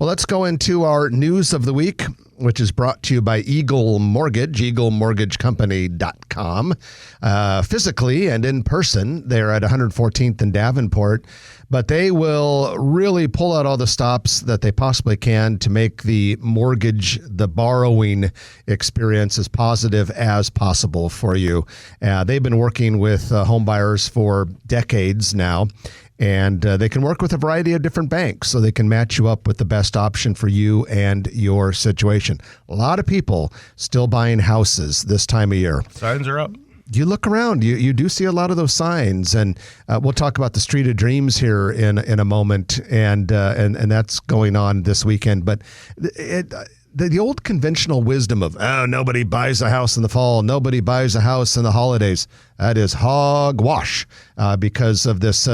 Well, let's go into our news of the week, which is brought to you by Eagle Mortgage, eaglemortgagecompany.com. Physically and in person, they're at 114th and Davenport, but they will really pull out all the stops that they possibly can to make the mortgage, the borrowing experience as positive as possible for you. They've been working with home buyers for decades now. And they can work with a variety of different banks so they can match you up with the best option for you and your situation. A lot of people still buying houses this time of year. Signs are up. You look around, you do see a lot of those signs, and we'll talk about the Street of Dreams here in a moment, and that's going on this weekend. But the old conventional wisdom of, nobody buys a house in the fall, nobody buys a house in the holidays, that is hogwash because of this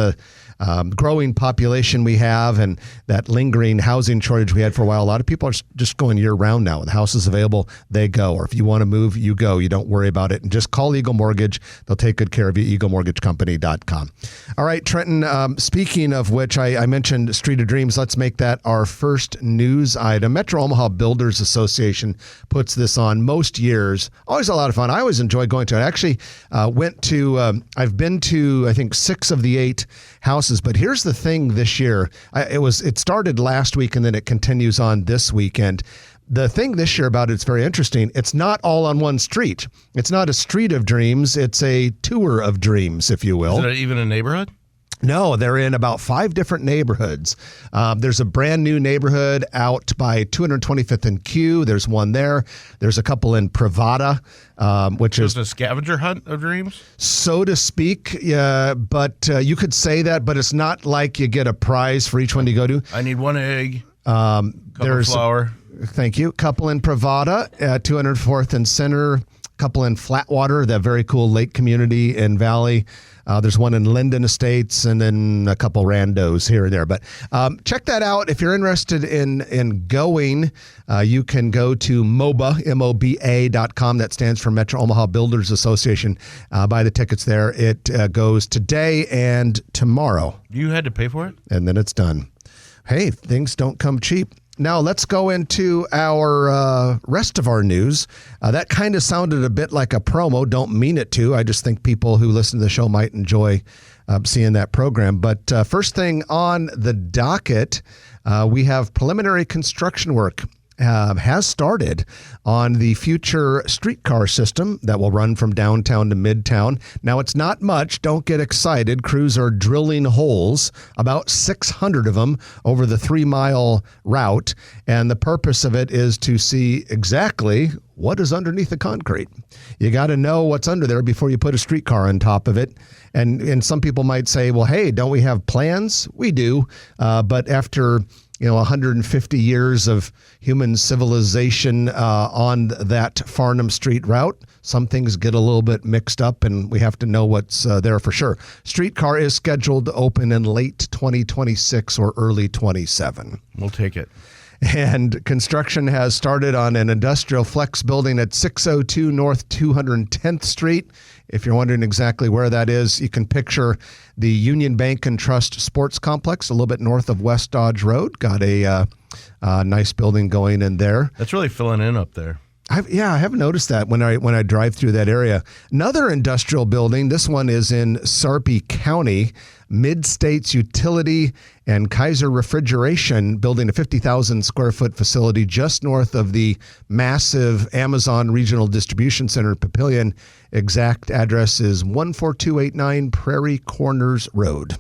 growing population we have and that lingering housing shortage we had for a while. A lot of people are just going year round now. The house is available, they go. Or if you want to move, you go. You don't worry about it. And just call Eagle Mortgage. They'll take good care of you, eaglemortgagecompany.com. All right, Trenton, speaking of which, I mentioned Street of Dreams. Let's make that our first news item. Metro Omaha Builders Association puts this on most years. Always a lot of fun. I always enjoy going to it. I actually I've been to, I think, 6 of the 8 houses. But here's the thing this year. It started last week and then it continues on this weekend. The thing this year about it's very interesting. It's not all on one street. It's not a street of dreams. It's a tour of dreams, if you will. Is it even a neighborhood? No, they're in about 5 different neighborhoods. There's a brand new neighborhood out by 225th and Q. There's one there. There's a couple in Privada, which is a scavenger hunt of dreams, so to speak. Yeah, but you could say that, but it's not like you get a prize for each one you go to. I need 1 egg. There's flour. Thank you. Couple in Privada at 204th and Center. Couple in Flatwater, that very cool lake community in Valley. There's one in Linden Estates, and then a couple randos here and there. But check that out. If you're interested in going, you can go to MOBA, MOBA.com. That stands for Metro Omaha Builders Association. Buy the tickets there. It goes today and tomorrow. You had to pay for it? And then it's done. Hey, things don't come cheap. Now, let's go into our rest of our news. That kind of sounded a bit like a promo. Don't mean it to. I just think people who listen to the show might enjoy seeing that program. But first thing on the docket, we have preliminary construction work has started on the future streetcar system that will run from downtown to midtown. Now, it's not much. Don't get excited. Crews are drilling holes, about 600 of them, over the 3-mile route. And the purpose of it is to see exactly what is underneath the concrete. You got to know what's under there before you put a streetcar on top of it. And some people might say, well, hey, don't we have plans? We do. But after 150 years of human civilization on that Farnham Street route, some things get a little bit mixed up, and we have to know what's there for sure. Streetcar is scheduled to open in late 2026 or early 27. We'll take it. And construction has started on an industrial flex building at 602 North 210th Street. If you're wondering exactly where that is, you can picture the Union Bank and Trust Sports Complex a little bit north of West Dodge Road. Got a nice building going in there. That's really filling in up there. I haven't noticed that when I drive through that area. Another industrial building, this one is in Sarpy County, Mid-States Utility and Kaiser Refrigeration, building a 50,000 square foot facility just north of the massive Amazon Regional Distribution Center Papillion. Exact address is 14289 Prairie Corners Road.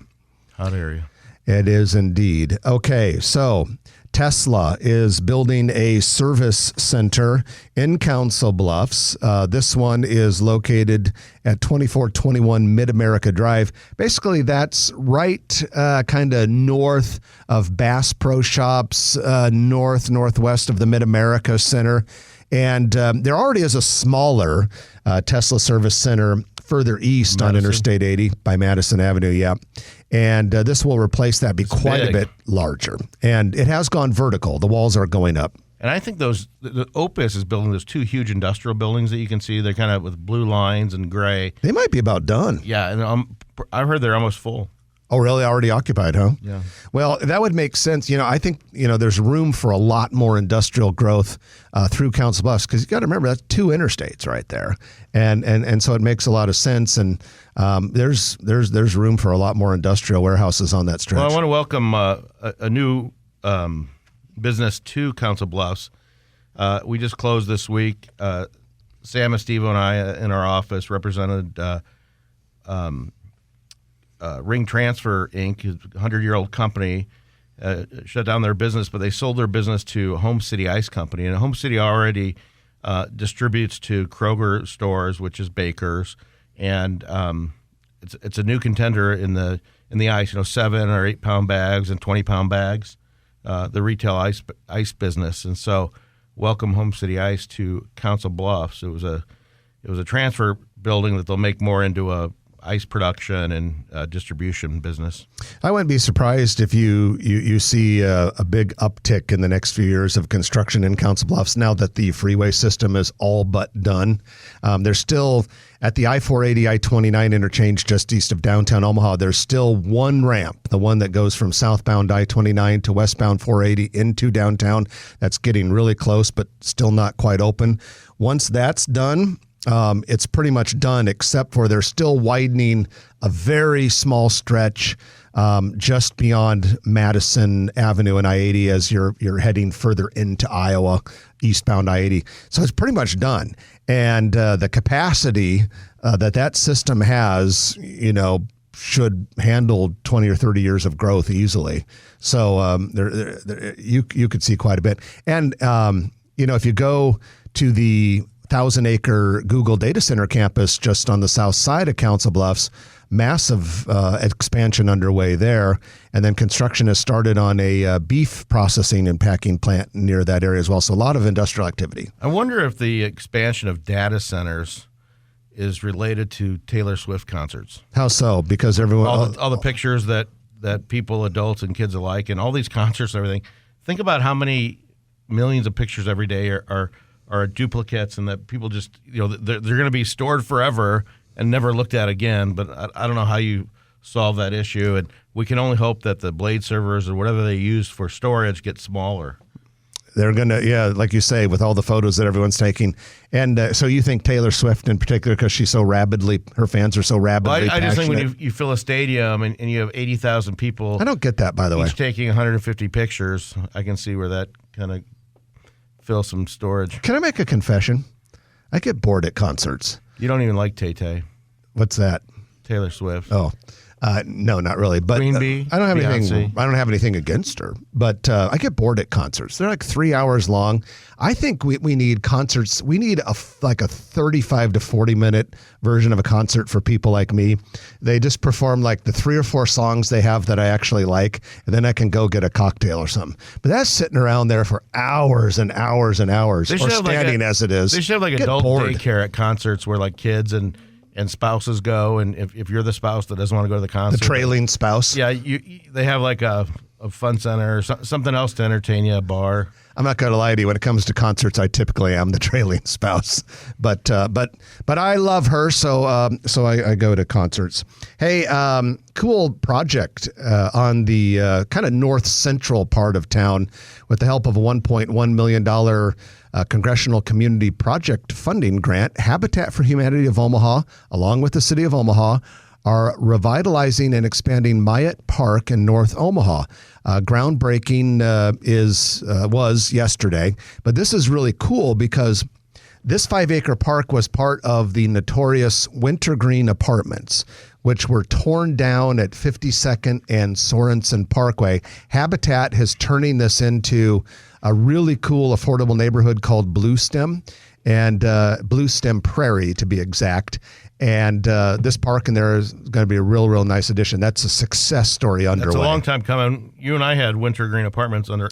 Hot area. It is indeed. Okay, so Tesla is building a service center in Council Bluffs. This one is located at 2421 Mid-America Drive. Basically, that's right kind of north of Bass Pro Shops, northwest of the Mid-America Center. And there already is a smaller Tesla service center further east on Interstate 80 by Madison Avenue, yeah. And this will replace that, be quite a bit larger. And it has gone vertical. The walls are going up. And I think the Opus is building those 2 huge industrial buildings that you can see. They're kind of with blue lines and gray. They might be about done. Yeah, and I heard they're almost full. Oh, really? Already occupied, huh? Yeah. Well, that would make sense. I think, there's room for a lot more industrial growth through Council Bluffs, because you got to remember that's 2 interstates right there. And so it makes a lot of sense. And there's room for a lot more industrial warehouses on that stretch. Well, I want to welcome a new business to Council Bluffs. We just closed this week. Sam Estivo and I in our office represented Ring Transfer Inc., a 100-year-old company, shut down their business, but they sold their business to Home City Ice Company. And Home City already distributes to Kroger stores, which is Baker's, and it's a new contender in the ice. 7 or 8 pound bags and 20-pound bags, the retail ice business. And so, welcome Home City Ice to Council Bluffs. It was a transfer building that they'll make more into a ice production and distribution business. I wouldn't be surprised if you see a big uptick in the next few years of construction in Council Bluffs now that the freeway system is all but done. There's still, at the I-480, I-29 interchange just east of downtown Omaha, there's still one ramp, the one that goes from southbound I-29 to westbound 480 into downtown. That's getting really close, but still not quite open. Once that's done, it's pretty much done, except for they're still widening a very small stretch just beyond Madison Avenue and I-80 as you're heading further into Iowa, eastbound I-80. So it's pretty much done. And the capacity that system has, should handle 20 or 30 years of growth easily. So you could see quite a bit. And, if you go to the 1,000-acre Google data center campus just on the south side of Council Bluffs, massive expansion underway there. And then construction has started on a beef processing and packing plant near that area as well. So a lot of industrial activity. I wonder if the expansion of data centers is related to Taylor Swift concerts. How so? Because everyone... All the pictures that people, adults and kids alike, and all these concerts and everything. Think about how many millions of pictures every day are duplicates, and that people just, they're going to be stored forever and never looked at again. But I don't know how you solve that issue, and we can only hope that the blade servers or whatever they use for storage get smaller. They're going to, like you say, with all the photos that everyone's taking. And so you think Taylor Swift in particular, because she's so her fans are so rabidly I just think passionate. when you fill a stadium and you have 80,000 people. I don't get that, by the way. Each taking 150 pictures, I can see where that kind of fill some storage. Can I make a confession? I get bored at concerts. You don't even like Tay-Tay. What's that? Taylor Swift. Oh, no, not really. But Queen Bee. I don't have Beyonce. anything. I don't have anything against her. But I get bored at concerts. They're like 3 hours long. I think we need concerts. We need a 35 to 40 minute version of a concert for people like me. They just perform like the 3 or 4 songs they have that I actually like, and then I can go get a cocktail or something. But that's sitting around there for hours and hours and hours, or standing as it is. They should have like adult daycare at concerts where like kids and spouses go, and if you're the spouse that doesn't want to go to the concert, the trailing spouse. Yeah, they have like a fun center or something else to entertain you, a bar. I'm not going to lie to you. When it comes to concerts, I typically am the trailing spouse. But I love her, so I go to concerts. Hey, cool project on the kind of north central part of town with the help of a $1.1 million Congressional Community Project Funding Grant. Habitat for Humanity of Omaha, along with the City of Omaha, are revitalizing and expanding Myatt Park in North Omaha. Groundbreaking was yesterday, but this is really cool because this 5-acre park was part of the notorious Wintergreen Apartments, which were torn down at 52nd and Sorensen Parkway. Habitat is turning this into a really cool, affordable neighborhood called Bluestem, and Bluestem Prairie, to be exact. And this park in there is going to be a real nice addition. That's a success story underway. That's a long time coming. You and I had Wintergreen Apartments under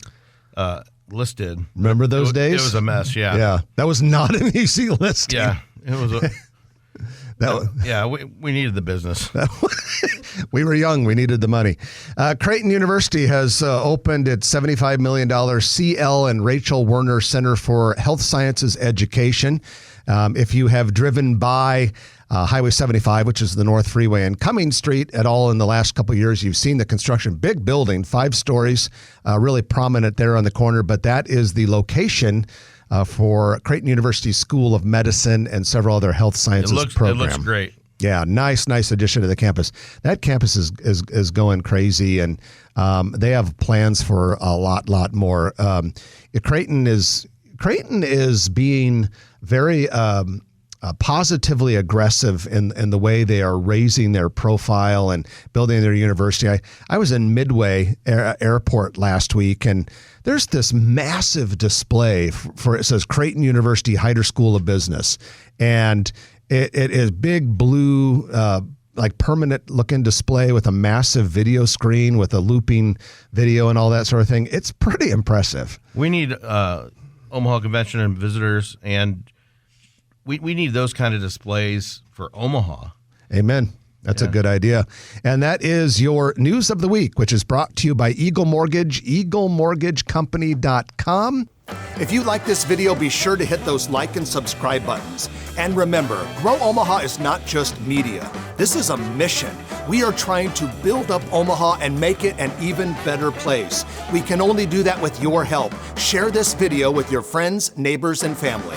listed. Remember those days? It was a mess, yeah. Yeah, that was not an easy listing. Yeah, it was. We needed the business. We were young. We needed the money. Creighton University has opened its $75 million C.L. and Rachel Werner Center for Health Sciences Education. If you have driven by Highway 75, which is the North Freeway, and Cummings Street at all in the last couple of years, you've seen the construction. Big building, 5 stories, really prominent there on the corner. But that is the location for Creighton University School of Medicine and several other health sciences programs. It looks great. Yeah, nice addition to the campus. That campus is going crazy, and they have plans for a lot more. Creighton is being very positively aggressive in the way they are raising their profile and building their university. I was in Midway Airport last week, and there's this massive display for it says Creighton University Heider School of Business, and it is big blue, like permanent looking display with a massive video screen with a looping video and all that sort of thing. It's pretty impressive. We need Omaha Convention and Visitors, and we need those kind of displays for Omaha. Amen. That's a good idea. And that is your news of the week, which is brought to you by Eagle Mortgage, eaglemortgagecompany.com. If you like this video, be sure to hit those like and subscribe buttons. And remember, Grow Omaha is not just media. This is a mission. We are trying to build up Omaha and make it an even better place. We can only do that with your help. Share this video with your friends, neighbors, and family.